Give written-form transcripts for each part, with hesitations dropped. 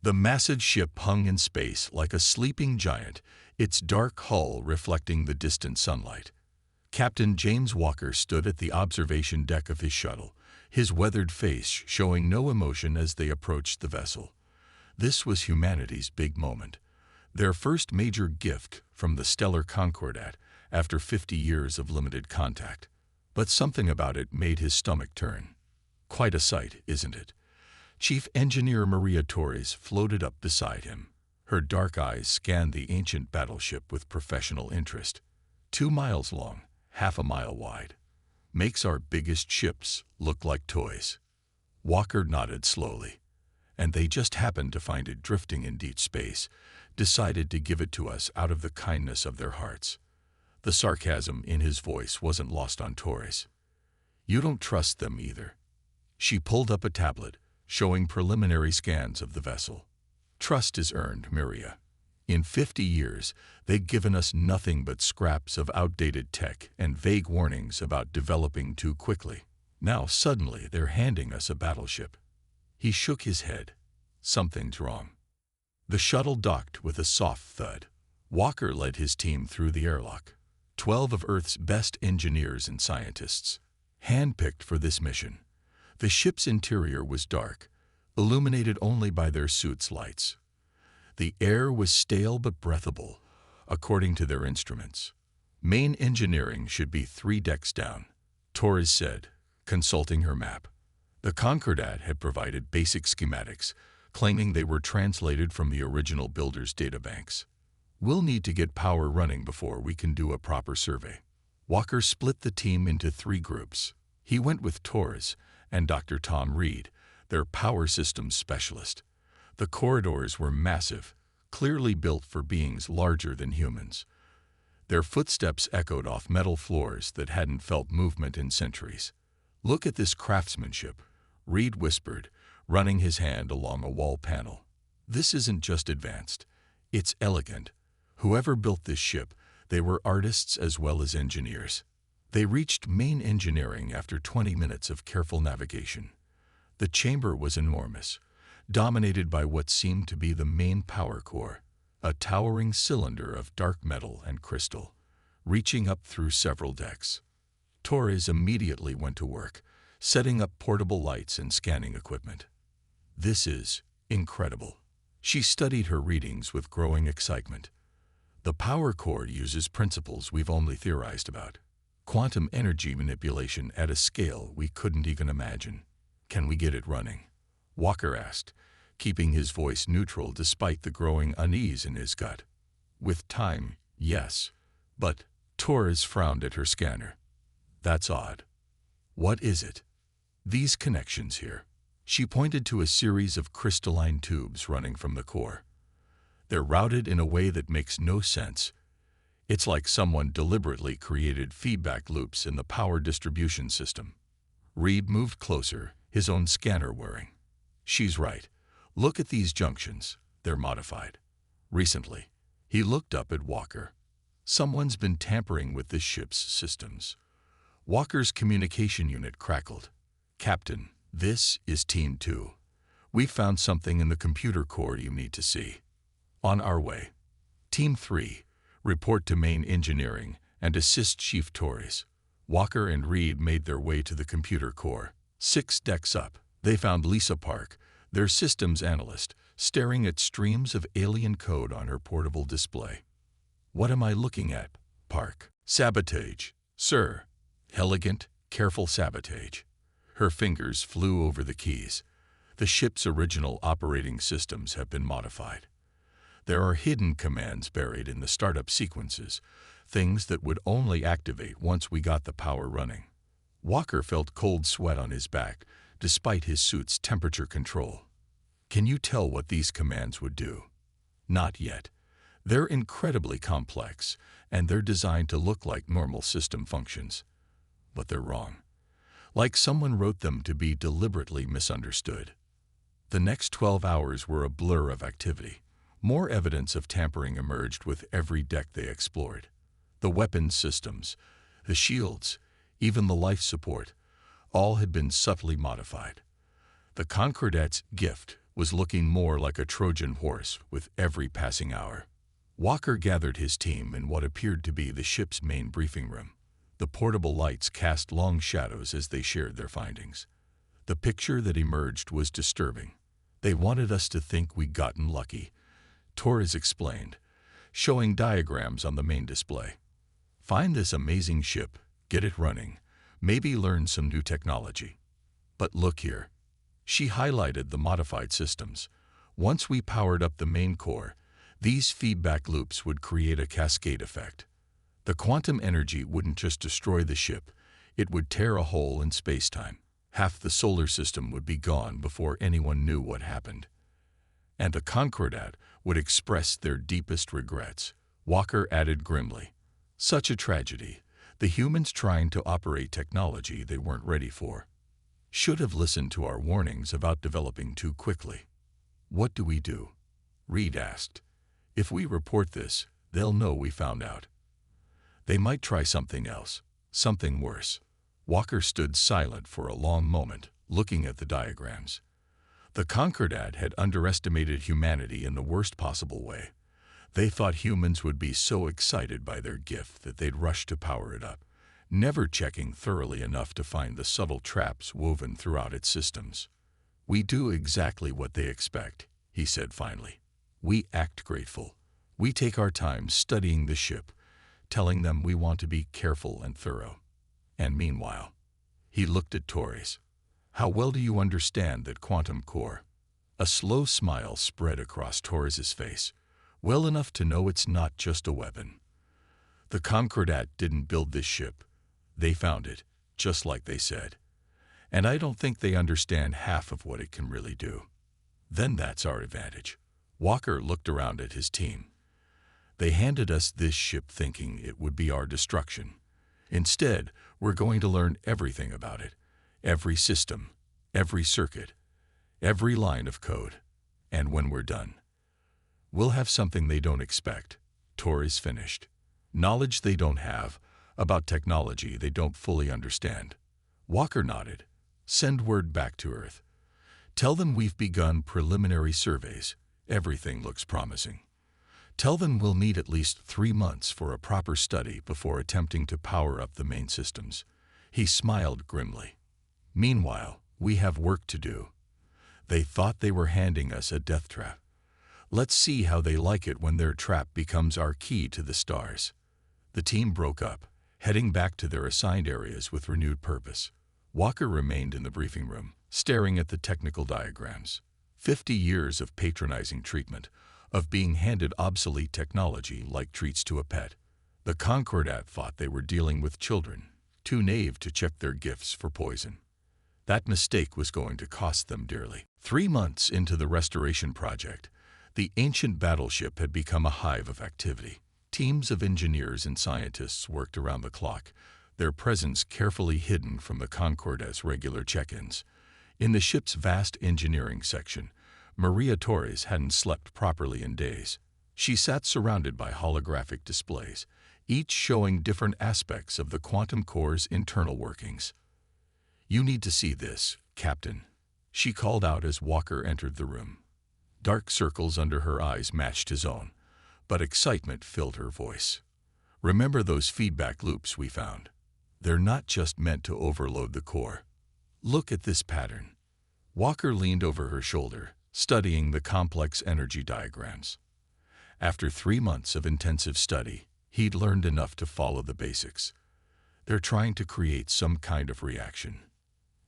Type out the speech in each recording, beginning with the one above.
The massive ship hung in space like a sleeping giant, its dark hull reflecting the distant sunlight. Captain James Walker stood at the observation deck of his shuttle, his weathered face showing no emotion as they approached the vessel. This was humanity's big moment, their first major gift from the stellar Concordat after 50 years of limited contact. But something about it made his stomach turn. Quite a sight, isn't it? Chief Engineer Maria Torres floated up beside him. Her dark eyes scanned the ancient battleship with professional interest. 2 miles long, half a mile wide. Makes our biggest ships look like toys. Walker nodded slowly. And they just happened to find it drifting in deep space, decided to give it to us out of the kindness of their hearts. The sarcasm in his voice wasn't lost on Torres. You don't trust them either. She pulled up a tablet, showing preliminary scans of the vessel. Trust is earned, Miria. In 50 years, they've given us nothing but scraps of outdated tech and vague warnings about developing too quickly. Now suddenly they're handing us a battleship. He shook his head. Something's wrong. The shuttle docked with a soft thud. Walker led his team through the airlock. 12 of Earth's best engineers and scientists, handpicked for this mission. The ship's interior was dark, illuminated only by their suits' lights. The air was stale but breathable, according to their instruments. Main engineering should be 3 decks down, Torres said, consulting her map. The Concordat had provided basic schematics, claiming they were translated from the original builder's databanks. We'll need to get power running before we can do a proper survey. Walker split the team into 3 groups. He went with Torres and Dr. Tom Reed, their power systems specialist. The corridors were massive, clearly built for beings larger than humans. Their footsteps echoed off metal floors that hadn't felt movement in centuries. Look at this craftsmanship, Reed whispered, running his hand along a wall panel. This isn't just advanced, it's elegant. Whoever built this ship, they were artists as well as engineers. They reached main engineering after 20 minutes of careful navigation. The chamber was enormous, dominated by what seemed to be the main power core, a towering cylinder of dark metal and crystal, reaching up through several decks. Torres immediately went to work, setting up portable lights and scanning equipment. This is incredible. She studied her readings with growing excitement. The power core uses principles we've only theorized about. Quantum energy manipulation at a scale we couldn't even imagine. Can we get it running? Walker asked, keeping his voice neutral despite the growing unease in his gut. With time, yes. But Torres frowned at her scanner. That's odd. What is it? These connections here. She pointed to a series of crystalline tubes running from the core. They're routed in a way that makes no sense. It's like someone deliberately created feedback loops in the power distribution system. Reed moved closer, his own scanner whirring. She's right. Look at these junctions. They're modified. Recently, he looked up at Walker. Someone's been tampering with this ship's systems. Walker's communication unit crackled. Captain, this is Team 2. We found something in the computer core you need to see. On our way. Team 3, report to main engineering and assist Chief Torres. Walker and Reed made their way to the computer core. 6 decks up, they found Lisa Park, their systems analyst, staring at streams of alien code on her portable display. What am I looking at, Park? Sabotage, sir. Elegant, careful sabotage. Her fingers flew over the keys. The ship's original operating systems have been modified. There are hidden commands buried in the startup sequences, things that would only activate once we got the power running. Walker felt cold sweat on his back, despite his suit's temperature control. Can you tell what these commands would do? Not yet. They're incredibly complex, and they're designed to look like normal system functions. But they're wrong. Like someone wrote them to be deliberately misunderstood. The next 12 hours were a blur of activity. More evidence of tampering emerged with every deck they explored. The weapons systems, the shields, even the life support, all had been subtly modified. The Concordat's gift, was looking more like a Trojan horse with every passing hour. Walker gathered his team in what appeared to be the ship's main briefing room. The portable lights cast long shadows as they shared their findings. The picture that emerged was disturbing. They wanted us to think we'd gotten lucky, Torres explained, showing diagrams on the main display. Find this amazing ship, get it running, maybe learn some new technology. But look here. She highlighted the modified systems. Once we powered up the main core, these feedback loops would create a cascade effect. The quantum energy wouldn't just destroy the ship, it would tear a hole in space-time. Half the solar system would be gone before anyone knew what happened. And the Concordat would express their deepest regrets, Walker added grimly. Such a tragedy, the humans trying to operate technology they weren't ready for. Should have listened to our warnings about developing too quickly. What do we do? Reed asked. If we report this, they'll know we found out. They might try something else, something worse. Walker stood silent for a long moment, looking at the diagrams. The Concordat had underestimated humanity in the worst possible way. They thought humans would be so excited by their gift that they'd rush to power it up, never checking thoroughly enough to find the subtle traps woven throughout its systems. We do exactly what they expect, he said finally. We act grateful. We take our time studying the ship, telling them we want to be careful and thorough. And meanwhile, he looked at Torres. How well do you understand that quantum core? A slow smile spread across Torres's face. Well enough to know it's not just a weapon. The Concordat didn't build this ship. They found it, just like they said. And I don't think they understand half of what it can really do. Then that's our advantage. Walker looked around at his team. They handed us this ship thinking it would be our destruction. Instead, we're going to learn everything about it. Every system, every circuit, every line of code. And when we're done, we'll have something they don't expect. Torres finished. Knowledge they don't have, about technology they don't fully understand. Walker nodded. Send word back to Earth. Tell them we've begun preliminary surveys. Everything looks promising. Tell them we'll need at least 3 months for a proper study before attempting to power up the main systems. He smiled grimly. Meanwhile, we have work to do. They thought they were handing us a death trap. Let's see how they like it when their trap becomes our key to the stars. The team broke up, heading back to their assigned areas with renewed purpose. Walker remained in the briefing room, staring at the technical diagrams. 50 years of patronizing treatment, of being handed obsolete technology like treats to a pet. The Concordat thought they were dealing with children, too naive to check their gifts for poison. That mistake was going to cost them dearly. 3 months into the restoration project, the ancient battleship had become a hive of activity. Teams of engineers and scientists worked around the clock, their presence carefully hidden from the Concordat's regular check-ins. In the ship's vast engineering section, Maria Torres hadn't slept properly in days. She sat surrounded by holographic displays, each showing different aspects of the quantum core's internal workings. You need to see this, Captain, she called out as Walker entered the room. Dark circles under her eyes matched his own, but excitement filled her voice. Remember those feedback loops we found? They're not just meant to overload the core. Look at this pattern. Walker leaned over her shoulder, studying the complex energy diagrams. After 3 months of intensive study, he'd learned enough to follow the basics. They're trying to create some kind of reaction.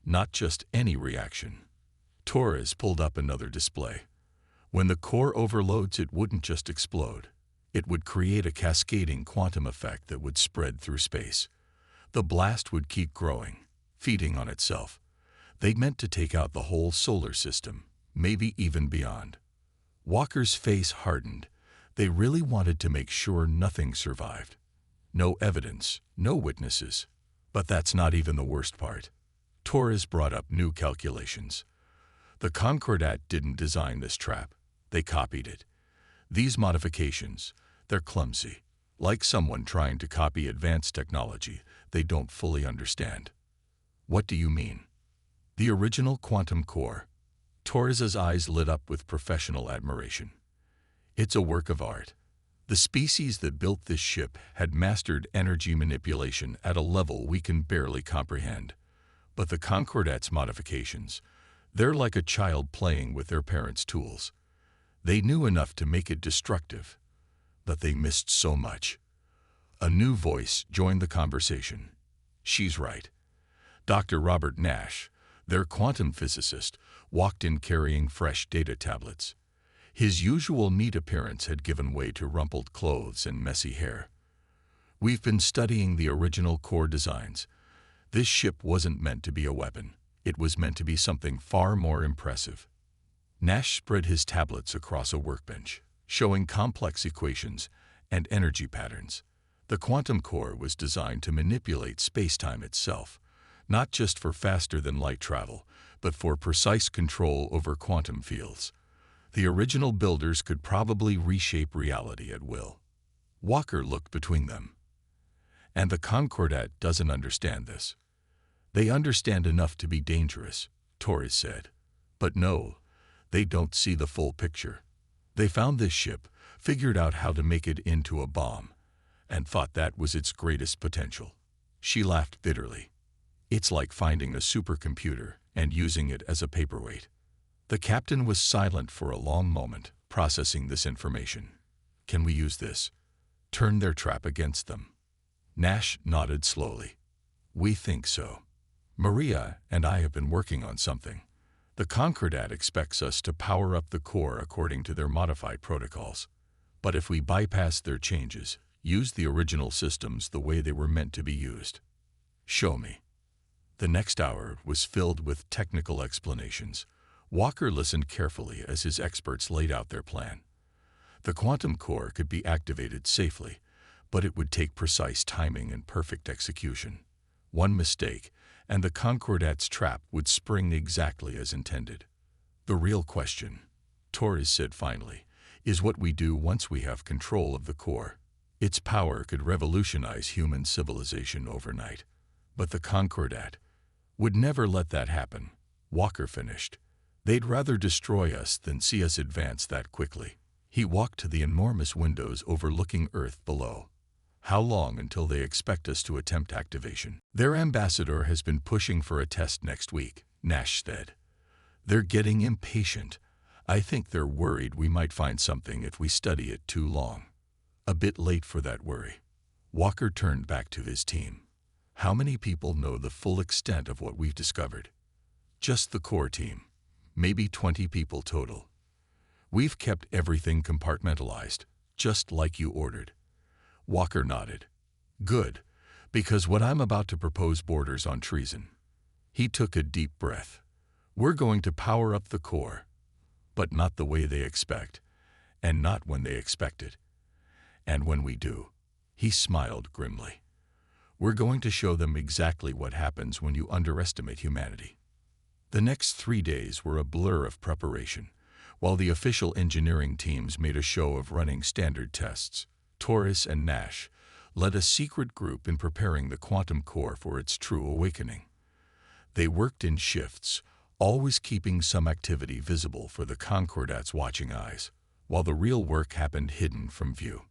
Not just any reaction. Torres pulled up another display. When the core overloads, it wouldn't just explode. It would create a cascading quantum effect that would spread through space. The blast would keep growing, feeding on itself. They meant to take out the whole solar system, maybe even beyond. Walker's face hardened. They really wanted to make sure nothing survived. No evidence, no witnesses. But that's not even the worst part. Torres brought up new calculations. The Concordat didn't design this trap. They copied it. These modifications, they're clumsy, like someone trying to copy advanced technology they don't fully understand. What do you mean? The original quantum core. Torres's eyes lit up with professional admiration. It's a work of art. The species that built this ship had mastered energy manipulation at a level we can barely comprehend. But the Concordat's modifications, they're like a child playing with their parents' tools. They knew enough to make it destructive, but they missed so much. A new voice joined the conversation. She's right. Dr. Robert Nash, their quantum physicist, walked in carrying fresh data tablets. His usual neat appearance had given way to rumpled clothes and messy hair. We've been studying the original core designs. This ship wasn't meant to be a weapon. It was meant to be something far more impressive. Nash spread his tablets across a workbench, showing complex equations and energy patterns. The quantum core was designed to manipulate space-time itself, not just for faster-than-light travel, but for precise control over quantum fields. The original builders could probably reshape reality at will. Walker looked between them. And the Concordat doesn't understand this. They understand enough to be dangerous, Torres said. But no, they don't see the full picture. They found this ship, figured out how to make it into a bomb, and thought that was its greatest potential. She laughed bitterly. It's like finding a supercomputer and using it as a paperweight. The captain was silent for a long moment, processing this information. Can we use this? Turn their trap against them? Nash nodded slowly. We think so. Maria and I have been working on something. The Concordat expects us to power up the core according to their modified protocols. But if we bypass their changes, use the original systems the way they were meant to be used. Show me. The next hour was filled with technical explanations. Walker listened carefully as his experts laid out their plan. The quantum core could be activated safely, but it would take precise timing and perfect execution. One mistake, and the Concordat's trap would spring exactly as intended. The real question, Torres said finally, is what we do once we have control of the core. Its power could revolutionize human civilization overnight. But the Concordat would never let that happen, Walker finished. They'd rather destroy us than see us advance that quickly. He walked to the enormous windows overlooking Earth below. How long until they expect us to attempt activation? Their ambassador has been pushing for a test next week, Nash said. They're getting impatient. I think they're worried we might find something if we study it too long. A bit late for that worry. Walker turned back to his team. How many people know the full extent of what we've discovered? Just the core team. Maybe 20 people total. We've kept everything compartmentalized, just like you ordered. Walker nodded. Good, because what I'm about to propose borders on treason. He took a deep breath. We're going to power up the core, but not the way they expect, and not when they expect it. And when we do, he smiled grimly. We're going to show them exactly what happens when you underestimate humanity. The next 3 days were a blur of preparation. While the official engineering teams made a show of running standard tests, Torres and Nash led a secret group in preparing the quantum core for its true awakening. They worked in shifts, always keeping some activity visible for the Concordat's watching eyes, while the real work happened hidden from view.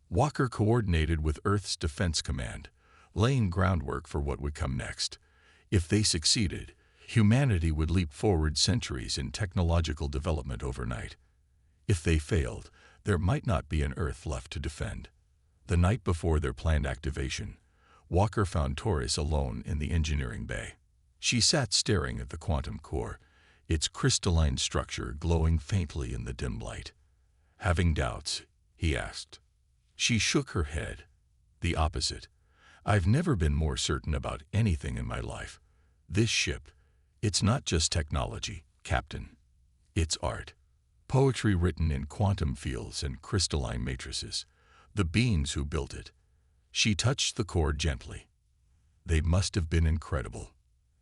Walker coordinated with Earth's Defense Command, laying groundwork for what would come next. If they succeeded, humanity would leap forward centuries in technological development overnight. If they failed, there might not be an Earth left to defend. The night before their planned activation, Walker found Torres alone in the engineering bay. She sat staring at the quantum core, its crystalline structure glowing faintly in the dim light. Having doubts, he asked. She shook her head. The opposite. I've never been more certain about anything in my life. This ship, it's not just technology, Captain. It's art. Poetry written in quantum fields and crystalline matrices. The beings who built it. She touched the core gently. They must have been incredible.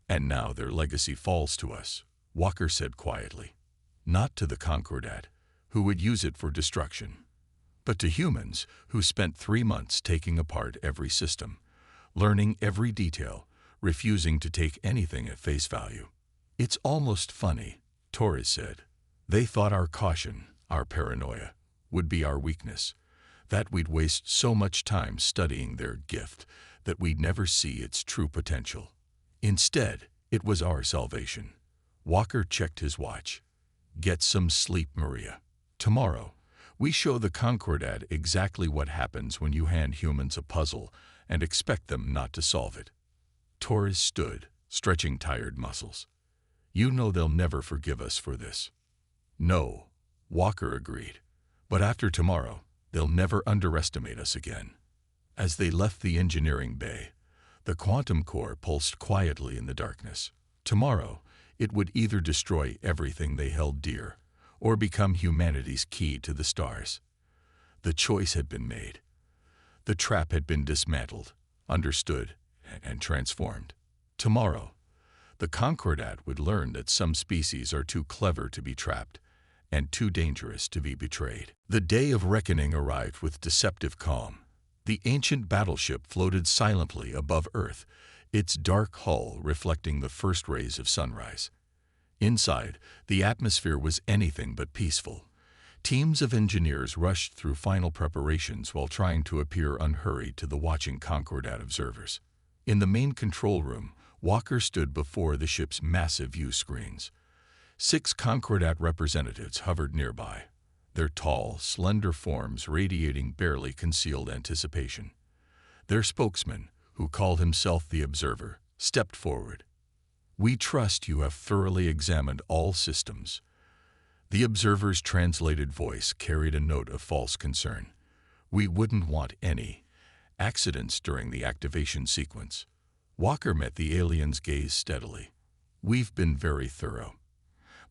And now their legacy falls to us, Walker said quietly. Not to the Concordat, who would use it for destruction, but to humans who spent 3 months taking apart every system, learning every detail, refusing to take anything at face value. It's almost funny, Torres said. They thought our caution, our paranoia, would be our weakness, that we'd waste so much time studying their gift that we'd never see its true potential. Instead, it was our salvation. Walker checked his watch. Get some sleep, Maria. Tomorrow, we show the Concordat exactly what happens when you hand humans a puzzle and expect them not to solve it. Torres stood, stretching tired muscles. You know they'll never forgive us for this. No, Walker agreed. But after tomorrow, they'll never underestimate us again. As they left the engineering bay, the quantum core pulsed quietly in the darkness. Tomorrow, it would either destroy everything they held dear, or become humanity's key to the stars. The choice had been made. The trap had been dismantled, understood, and transformed. Tomorrow, the Concordat would learn that some species are too clever to be trapped, and too dangerous to be betrayed. The day of reckoning arrived with deceptive calm. The ancient battleship floated silently above Earth, its dark hull reflecting the first rays of sunrise. Inside, the atmosphere was anything but peaceful. Teams of engineers rushed through final preparations while trying to appear unhurried to the watching Concordat observers. In the main control room, Walker stood before the ship's massive view screens. 6 Concordat representatives hovered nearby, their tall, slender forms radiating barely concealed anticipation. Their spokesman, who called himself the Observer, stepped forward. We trust you have thoroughly examined all systems. The Observer's translated voice carried a note of false concern. We wouldn't want any accidents during the activation sequence. Walker met the alien's gaze steadily. We've been very thorough.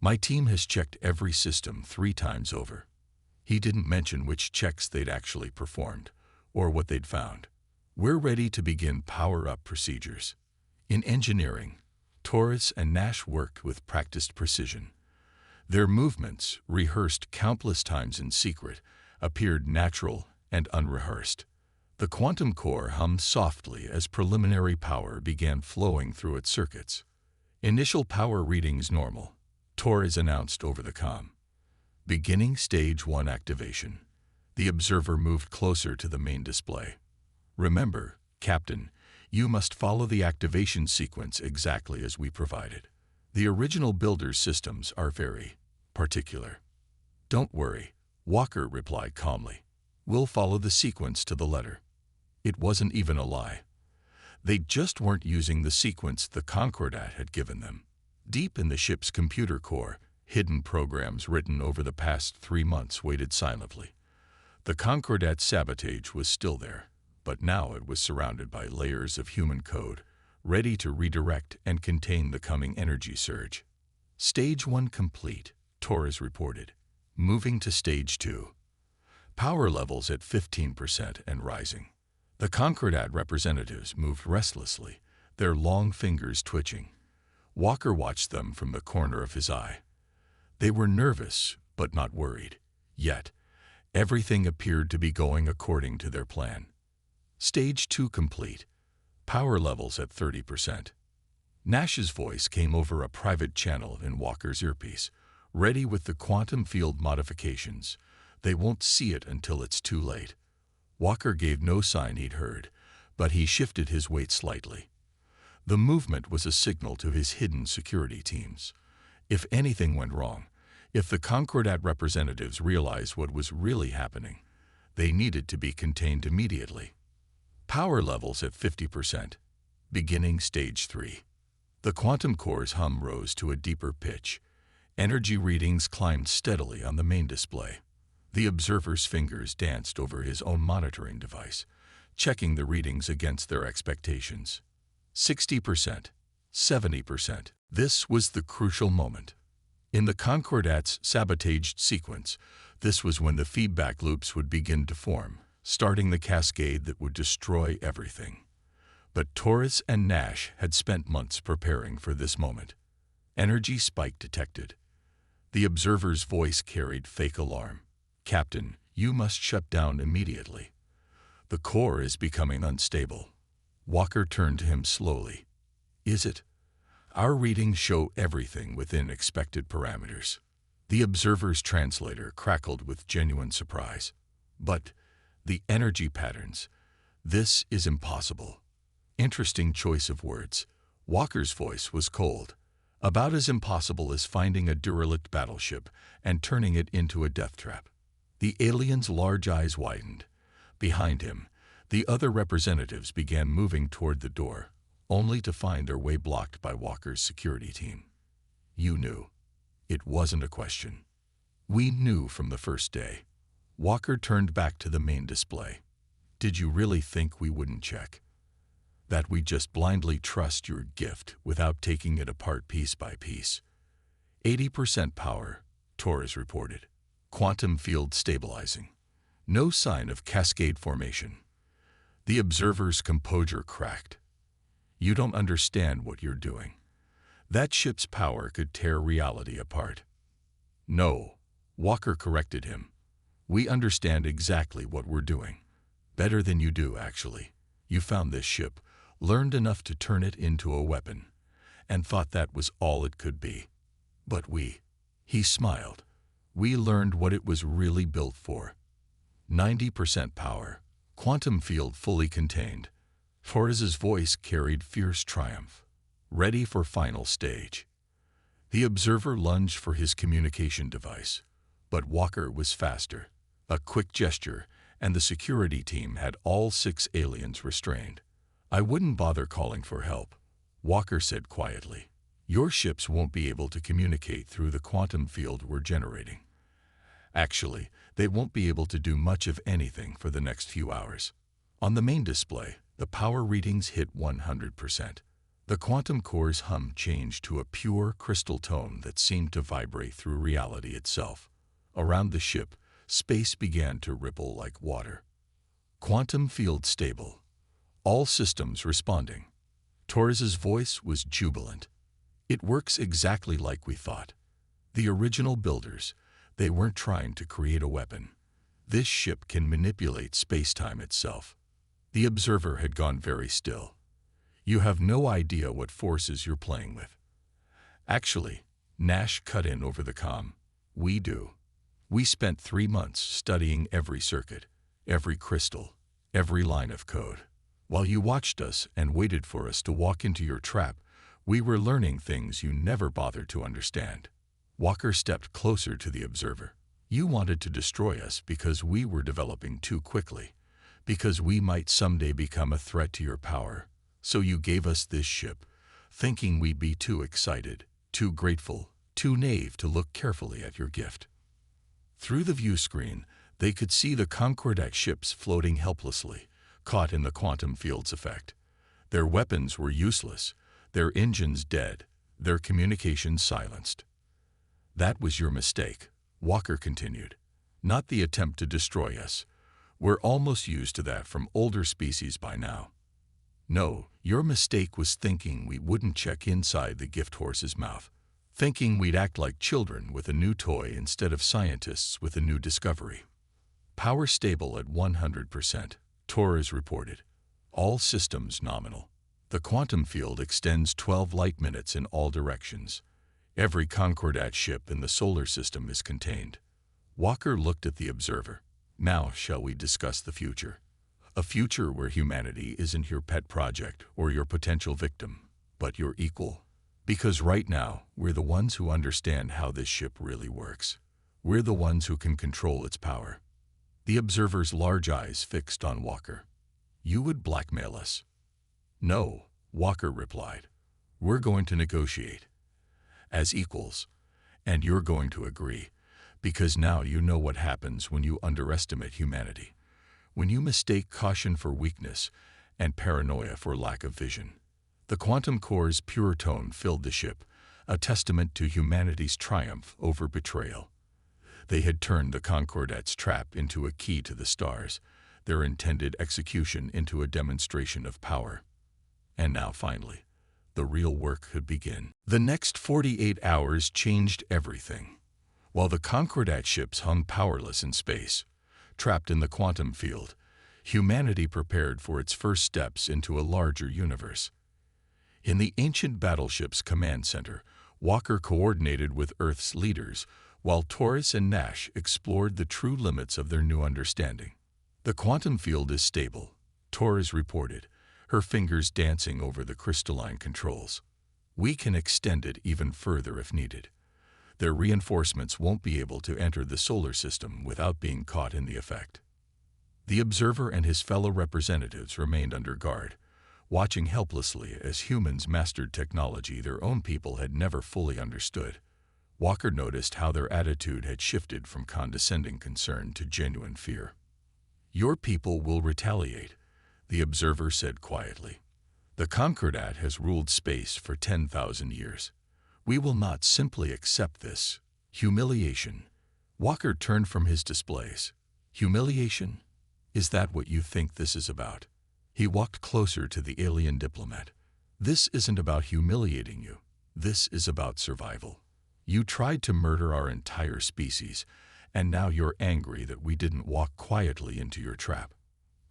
My team has checked every system 3 times over. He didn't mention which checks they'd actually performed, or what they'd found. We're ready to begin power-up procedures. In engineering, Torres and Nash worked with practiced precision. Their movements, rehearsed countless times in secret, appeared natural and unrehearsed. The quantum core hummed softly as preliminary power began flowing through its circuits. Initial power readings normal, Torres announced over the comm. Beginning Stage 1 activation. The observer moved closer to the main display. Remember, Captain, you must follow the activation sequence exactly as we provided. The original builder's systems are very particular. Don't worry, Walker replied calmly. We'll follow the sequence to the letter. It wasn't even a lie. They just weren't using the sequence the Concordat had given them. Deep in the ship's computer core, hidden programs written over the past 3 months waited silently. The Concordat's sabotage was still there, but now it was surrounded by layers of human code, ready to redirect and contain the coming energy surge. Stage 1 complete, Torres reported. Moving to Stage 2. Power levels at 15% and rising. The Concordat representatives moved restlessly, their long fingers twitching. Walker watched them from the corner of his eye. They were nervous, but not worried. Yet, everything appeared to be going according to their plan. Stage 2 complete. Power levels at 30%. Nash's voice came over a private channel in Walker's earpiece, ready with the quantum field modifications. They won't see it until it's too late. Walker gave no sign he'd heard, but he shifted his weight slightly. The movement was a signal to his hidden security teams. If anything went wrong, if the Concordat representatives realized what was really happening, they needed to be contained immediately. Power levels at 50%. Beginning Stage 3. The quantum core's hum rose to a deeper pitch. Energy readings climbed steadily on the main display. The observer's fingers danced over his own monitoring device, checking the readings against their expectations. 60%, 70%. This was the crucial moment. In the Concordat's sabotaged sequence, this was when the feedback loops would begin to form, starting the cascade that would destroy everything. But Torres and Nash had spent months preparing for this moment. Energy spike detected. The observer's voice carried fake alarm. Captain, you must shut down immediately. The core is becoming unstable. Walker turned to him slowly. Is it? Our readings show everything within expected parameters. The observer's translator crackled with genuine surprise. But the energy patterns, this is impossible. Interesting choice of words. Walker's voice was cold. About as impossible as finding a derelict battleship and turning it into a death trap. The alien's large eyes widened. Behind him, the other representatives began moving toward the door, only to find their way blocked by Walker's security team. You knew. It wasn't a question. We knew from the first day. Walker turned back to the main display. Did you really think we wouldn't check? That we just blindly trust your gift without taking it apart piece by piece? 80% power, Torres reported. Quantum field stabilizing. No sign of cascade formation. The observer's composure cracked. You don't understand what you're doing. That ship's power could tear reality apart. No, Walker corrected him. We understand exactly what we're doing. Better than you do, actually. You found this ship, learned enough to turn it into a weapon, and thought that was all it could be. But he smiled. We learned what it was really built for. 90% power, quantum field fully contained. Torres's voice carried fierce triumph. Ready for final stage. The observer lunged for his communication device, but Walker was faster. A quick gesture, and the security team had all 6 aliens restrained. I wouldn't bother calling for help, Walker said quietly. Your ships won't be able to communicate through the quantum field we're generating. Actually, they won't be able to do much of anything for the next few hours. On the main display, the power readings hit 100%. The quantum core's hum changed to a pure crystal tone that seemed to vibrate through reality itself. Around the ship, space began to ripple like water. Quantum field stable. All systems responding. Torres's voice was jubilant. It works exactly like we thought. The original builders, they weren't trying to create a weapon. This ship can manipulate space-time itself. The observer had gone very still. You have no idea what forces you're playing with. Actually, Nash cut in over the comm. We do. We spent 3 months studying every circuit, every crystal, every line of code. While you watched us and waited for us to walk into your trap, we were learning things you never bothered to understand. Walker stepped closer to the observer. You wanted to destroy us because we were developing too quickly, because we might someday become a threat to your power. So you gave us this ship, thinking we'd be too excited, too grateful, too naive to look carefully at your gift. Through the view screen, they could see the Concordat ships floating helplessly, caught in the quantum field's effect. Their weapons were useless, their engines dead, their communications silenced. That was your mistake, Walker continued. Not the attempt to destroy us. We're almost used to that from older species by now. No, your mistake was thinking we wouldn't check inside the gift horse's mouth. Thinking we'd act like children with a new toy instead of scientists with a new discovery. Power stable at 100%. Torres reported. All systems nominal. The quantum field extends 12 light minutes in all directions. Every Concordat ship in the solar system is contained. Walker looked at the observer. Now shall we discuss the future? A future where humanity isn't your pet project or your potential victim, but your equal. Because right now, we're the ones who understand how this ship really works. We're the ones who can control its power. The observer's large eyes fixed on Walker. You would blackmail us. No, Walker replied. We're going to negotiate. As equals. And you're going to agree. Because now you know what happens when you underestimate humanity. When you mistake caution for weakness and paranoia for lack of vision. The quantum core's pure tone filled the ship, a testament to humanity's triumph over betrayal. They had turned the Concordat's trap into a key to the stars, their intended execution into a demonstration of power. And now, finally, the real work could begin. The next 48 hours changed everything. While the Concordat ships hung powerless in space, trapped in the quantum field, humanity prepared for its first steps into a larger universe. In the ancient battleship's command center, Walker coordinated with Earth's leaders, while Torres and Nash explored the true limits of their new understanding. "The quantum field is stable," Torres reported, her fingers dancing over the crystalline controls. "We can extend it even further if needed. Their reinforcements won't be able to enter the solar system without being caught in the effect." The observer and his fellow representatives remained under guard, watching helplessly as humans mastered technology their own people had never fully understood. Walker noticed how their attitude had shifted from condescending concern to genuine fear. "Your people will retaliate," the observer said quietly. "The Concordat has ruled space for 10,000 years. We will not simply accept this. Humiliation." Walker turned from his displays. "Humiliation? Is that what you think this is about?" He walked closer to the alien diplomat. "This isn't about humiliating you. This is about survival. You tried to murder our entire species, and now you're angry that we didn't walk quietly into your trap."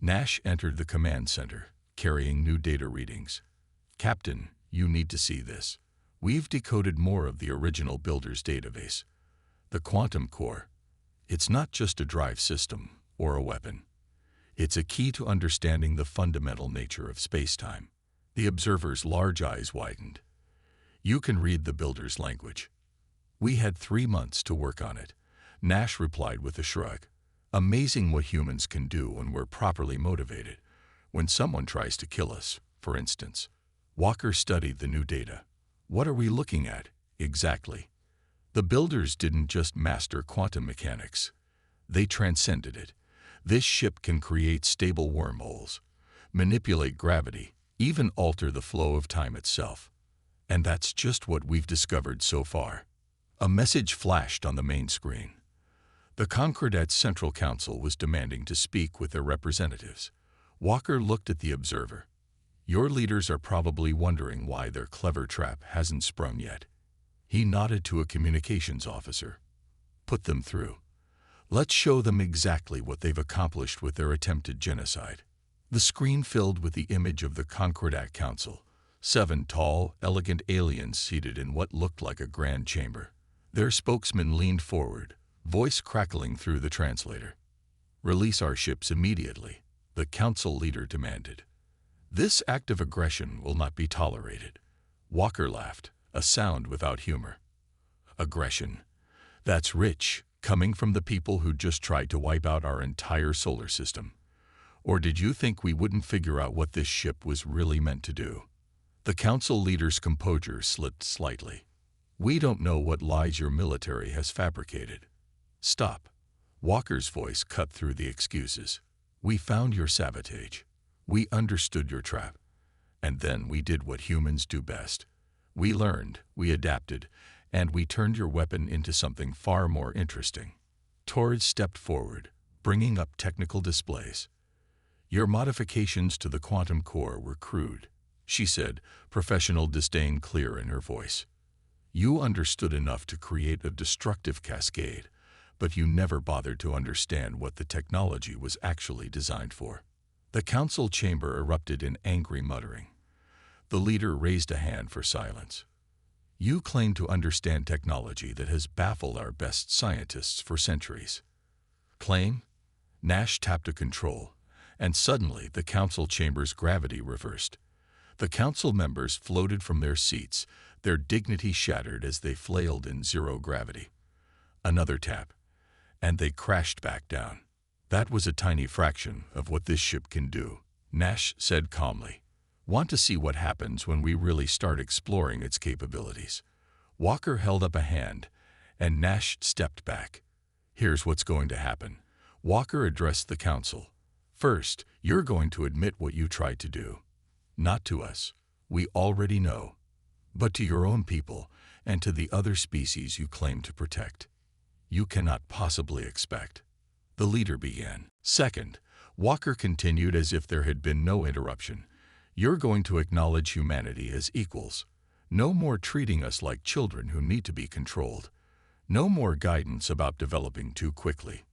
Nash entered the command center, carrying new data readings. "Captain, you need to see this. We've decoded more of the original builder's database. The quantum core. It's not just a drive system or a weapon. It's a key to understanding the fundamental nature of spacetime." The observer's large eyes widened. "You can read the builder's language." "We had 3 months to work on it," Nash replied with a shrug. "Amazing what humans can do when we're properly motivated. When someone tries to kill us, for instance." Walker studied the new data. "What are we looking at, exactly?" "The builders didn't just master quantum mechanics. They transcended it. This ship can create stable wormholes, manipulate gravity, even alter the flow of time itself. And that's just what we've discovered so far." A message flashed on the main screen. The Concordat's Central Council was demanding to speak with their representatives. Walker looked at the observer. "Your leaders are probably wondering why their clever trap hasn't sprung yet." He nodded to a communications officer. "Put them through. Let's show them exactly what they've accomplished with their attempted genocide." The screen filled with the image of the Concordat Council, 7 tall, elegant aliens seated in what looked like a grand chamber. Their spokesman leaned forward, voice crackling through the translator. "Release our ships immediately," the council leader demanded. "This act of aggression will not be tolerated." Walker laughed, a sound without humor. "Aggression? That's rich, coming from the people who just tried to wipe out our entire solar system. Or did you think we wouldn't figure out what this ship was really meant to do?" The council leader's composure slipped slightly. "We don't know what lies your military has fabricated." "Stop." Walker's voice cut through the excuses. "We found your sabotage. We understood your trap. And then we did what humans do best. We learned, we adapted, and we turned your weapon into something far more interesting." Torres stepped forward, bringing up technical displays. "Your modifications to the quantum core were crude," she said, professional disdain clear in her voice. "You understood enough to create a destructive cascade, but you never bothered to understand what the technology was actually designed for." The council chamber erupted in angry muttering. The leader raised a hand for silence. "You claim to understand technology that has baffled our best scientists for centuries." "Claim?" Nash tapped a control, and suddenly the council chamber's gravity reversed. The council members floated from their seats, their dignity shattered as they flailed in zero gravity. Another tap, and they crashed back down. "That was a tiny fraction of what this ship can do," Nash said calmly. "Want to see what happens when we really start exploring its capabilities?" Walker held up a hand, and Nash stepped back. "Here's what's going to happen." Walker addressed the council. "First, you're going to admit what you tried to do. Not to us. We already know. But to your own people and to the other species you claim to protect. You cannot possibly expect." The leader began. "Second," Walker continued as if there had been no interruption, "you're going to acknowledge humanity as equals. No more treating us like children who need to be controlled. No more guidance about developing too quickly."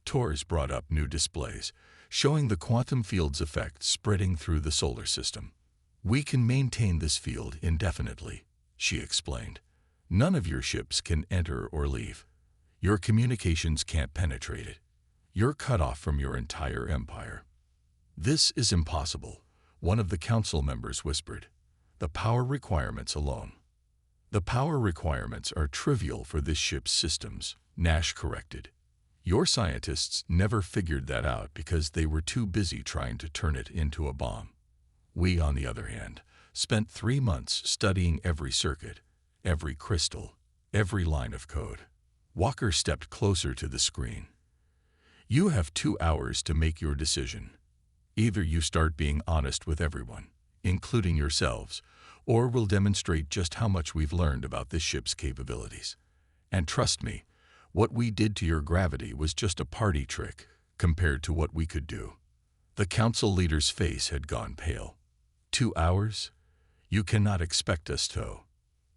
Torres brought up new displays, showing the quantum field's effect spreading through the solar system. We can maintain this field indefinitely, she explained. None of your ships can enter or leave. Your communications can't penetrate it. You're cut off from your entire empire. This is impossible, one of the council members whispered. The power requirements alone. The power requirements are trivial for this ship's systems, Nash corrected. Your scientists never figured that out because they were too busy trying to turn it into a bomb. We, on the other hand, spent 3 months studying every circuit, every crystal, every line of code. Walker stepped closer to the screen. You have 2 hours to make your decision. Either you start being honest with everyone, including yourselves, or we'll demonstrate just how much we've learned about this ship's capabilities. And trust me, what we did to your gravity was just a party trick compared to what we could do. The council leader's face had gone pale. 2 hours? You cannot expect us to.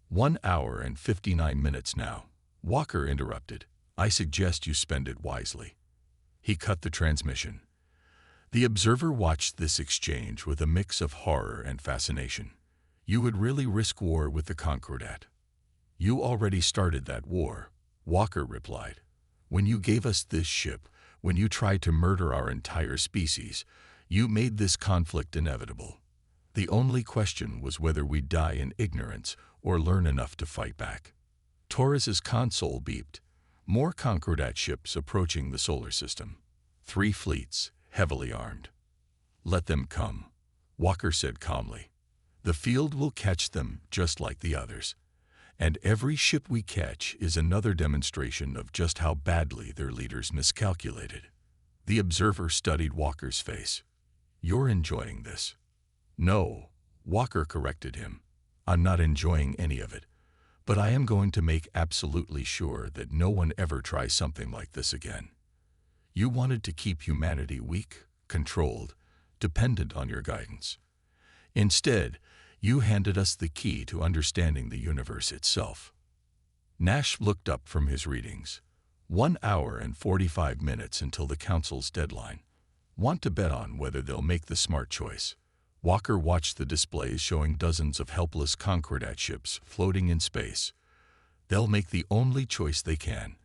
1 hour and 59 minutes now. Walker interrupted. I suggest you spend it wisely. He cut the transmission. The observer watched this exchange with a mix of horror and fascination. You would really risk war with the Concordat. You already started that war, Walker replied. When you gave us this ship, when you tried to murder our entire species, you made this conflict inevitable. The only question was whether we'd die in ignorance or learn enough to fight back. Torres's console beeped. More Concordat ships approaching the solar system. 3 fleets, heavily armed. Let them come, Walker said calmly. The field will catch them just like the others. And every ship we catch is another demonstration of just how badly their leaders miscalculated. The observer studied Walker's face. You're enjoying this. No, Walker corrected him. I'm not enjoying any of it. But I am going to make absolutely sure that no one ever tries something like this again. You wanted to keep humanity weak, controlled, dependent on your guidance. Instead, you handed us the key to understanding the universe itself. Nash looked up from his readings. 1 hour and 45 minutes until the council's deadline. Want to bet on whether they'll make the smart choice. Walker watched the displays showing dozens of helpless Concordat ships floating in space. They'll make the only choice they can.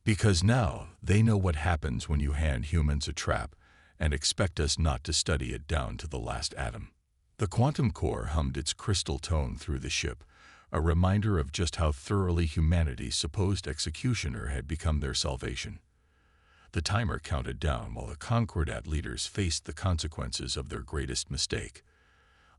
Because now they know what happens when you hand humans a trap and expect us not to study it down to the last atom. The quantum core hummed its crystal tone through the ship, a reminder of just how thoroughly humanity's supposed executioner had become their salvation. The timer counted down while the Concordat leaders faced the consequences of their greatest mistake,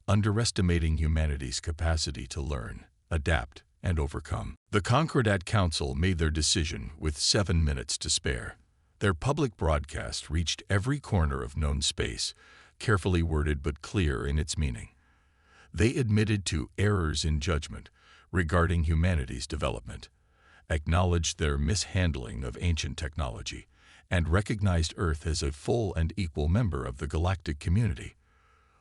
underestimating humanity's capacity to learn, adapt, and overcome. The Concordat Council made their decision with 7 minutes to spare. Their public broadcast reached every corner of known space, carefully worded but clear in its meaning. They admitted to errors in judgment regarding humanity's development, acknowledged their mishandling of ancient technology, and recognized Earth as a full and equal member of the galactic community.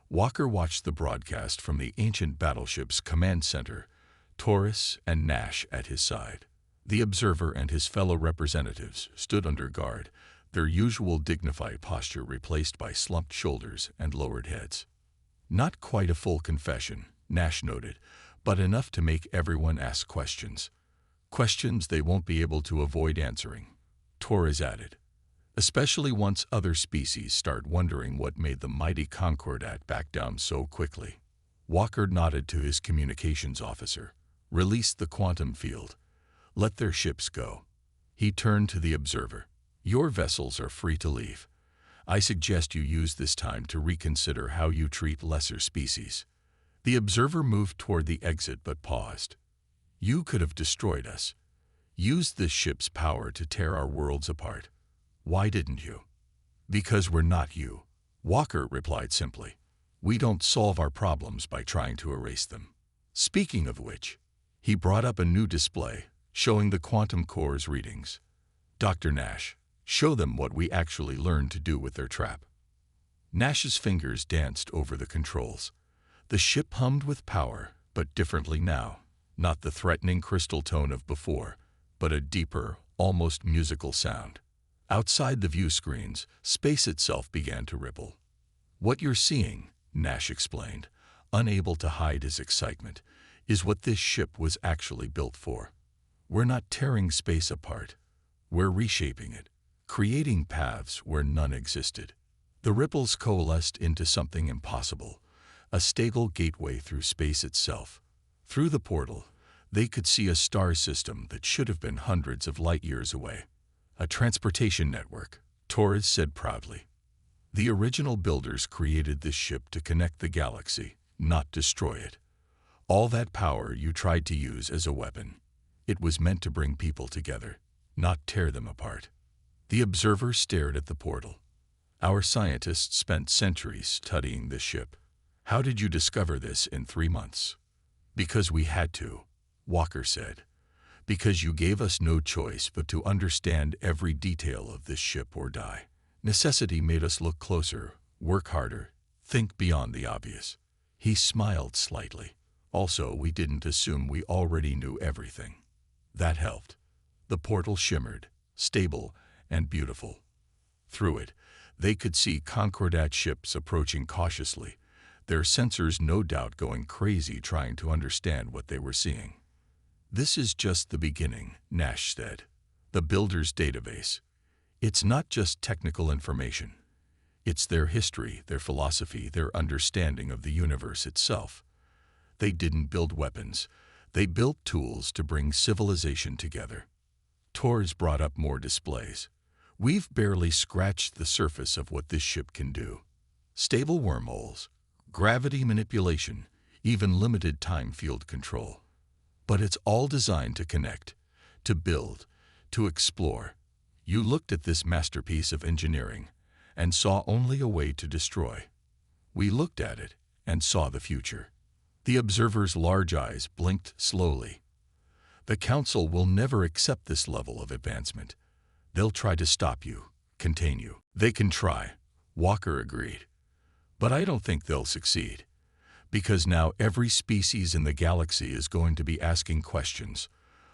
Walker watched the broadcast from the ancient battleship's command center, Torres and Nash at his side. The observer and his fellow representatives stood under guard, their usual dignified posture replaced by slumped shoulders and lowered heads. Not quite a full confession, Nash noted, but enough to make everyone ask questions. Questions they won't be able to avoid answering, Torres added. Especially once other species start wondering what made the mighty Concordat back down so quickly. Walker nodded to his communications officer. Release the quantum field. Let their ships go. He turned to the observer. Your vessels are free to leave. I suggest you use this time to reconsider how you treat lesser species. The observer moved toward the exit but paused. You could have destroyed us. Used this ship's power to tear our worlds apart. Why didn't you? Because we're not you, Walker replied simply. We don't solve our problems by trying to erase them. Speaking of which, he brought up a new display, showing the quantum core's readings. Dr. Nash, show them what we actually learned to do with their trap. Nash's fingers danced over the controls. The ship hummed with power, but differently now. Not the threatening crystal tone of before, but a deeper, almost musical sound. Outside the view screens, space itself began to ripple. What you're seeing, Nash explained, unable to hide his excitement, is what this ship was actually built for. We're not tearing space apart. We're reshaping it, creating paths where none existed. The ripples coalesced into something impossible, a stable gateway through space itself. Through the portal, they could see a star system that should have been hundreds of light years away. A transportation network, Torres said proudly. The original builders created this ship to connect the galaxy, not destroy it. All that power you tried to use as a weapon. It was meant to bring people together, not tear them apart. The observer stared at the portal. Our scientists spent centuries studying this ship. How did you discover this in 3 months? Because we had to, Walker said. Because you gave us no choice but to understand every detail of this ship or die. Necessity made us look closer, work harder, think beyond the obvious. He smiled slightly. Also, we didn't assume we already knew everything. That helped. The portal shimmered, stable and beautiful. Through it, they could see Concordat ships approaching cautiously, their sensors no doubt going crazy trying to understand what they were seeing. This is just the beginning, Nash said. The builder's database. It's not just technical information. It's their history, their philosophy, their understanding of the universe itself. They didn't build weapons. They built tools to bring civilization together. Torres brought up more displays. We've barely scratched the surface of what this ship can do. Stable wormholes, gravity manipulation, even limited time field control. But it's all designed to connect, to build, to explore. You looked at this masterpiece of engineering and saw only a way to destroy. We looked at it and saw the future. The observer's large eyes blinked slowly. The Council will never accept this level of advancement. They'll try to stop you, contain you. They can try, Walker agreed. But I don't think they'll succeed. Because now every species in the galaxy is going to be asking questions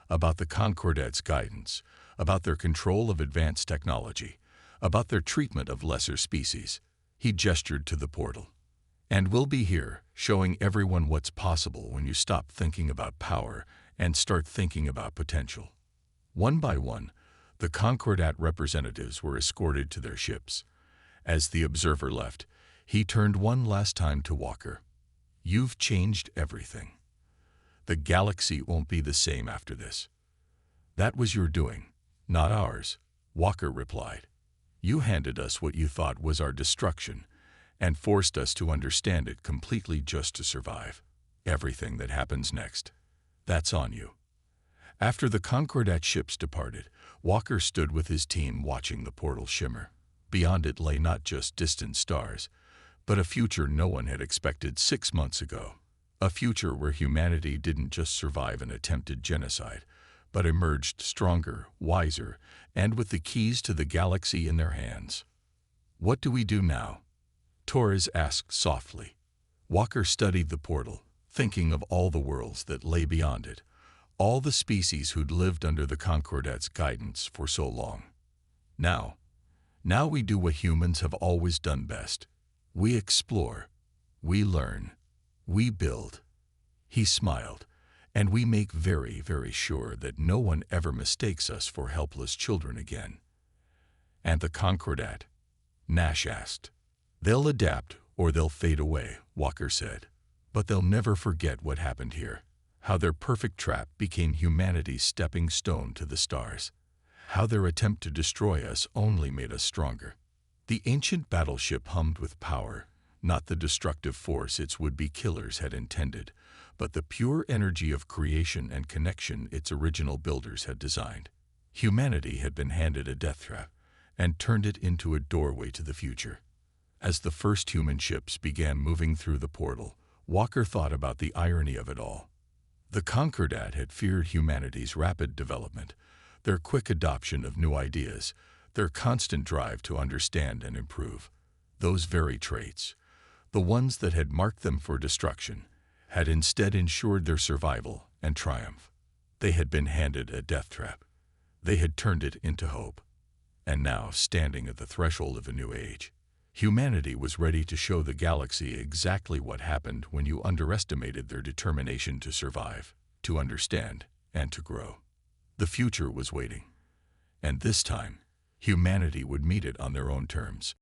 about the Concordat's guidance, about their control of advanced technology, about their treatment of lesser species. He gestured to the portal. And we'll be here, showing everyone what's possible when you stop thinking about power and start thinking about potential. One by one, the Concordat representatives were escorted to their ships. As the observer left, he turned one last time to Walker. You've changed everything. The galaxy won't be the same after this. That was your doing, not ours, Walker replied. You handed us what you thought was our destruction and forced us to understand it completely just to survive. Everything that happens next, that's on you. After the Concordat ships departed, Walker stood with his team watching the portal shimmer. Beyond it lay not just distant stars, but a future no one had expected 6 months ago. A future where humanity didn't just survive an attempted genocide, but emerged stronger, wiser, and with the keys to the galaxy in their hands. What do we do now? Torres asked softly. Walker studied the portal, thinking of all the worlds that lay beyond it, all the species who'd lived under the Concordat's guidance for so long. Now we do what humans have always done best. We explore, we learn, we build. He smiled, and we make very, very sure that no one ever mistakes us for helpless children again. And the Concordat? Nash asked. They'll adapt or they'll fade away, Walker said. But they'll never forget what happened here, how their perfect trap became humanity's stepping stone to the stars, how their attempt to destroy us only made us stronger. The ancient battleship hummed with power, not the destructive force its would-be killers had intended, but the pure energy of creation and connection its original builders had designed. Humanity had been handed a death trap and turned it into a doorway to the future. As the first human ships began moving through the portal, Walker thought about the irony of it all. The Concordat had feared humanity's rapid development, their quick adoption of new ideas, their constant drive to understand and improve. Those very traits, the ones that had marked them for destruction, had instead ensured their survival and triumph. They had been handed a death trap. They had turned it into hope. And now, standing at the threshold of a new age, Humanity was ready to show the galaxy exactly what happened when you underestimated their determination to survive, to understand, and to grow. The future was waiting. And this time, humanity would meet it on their own terms.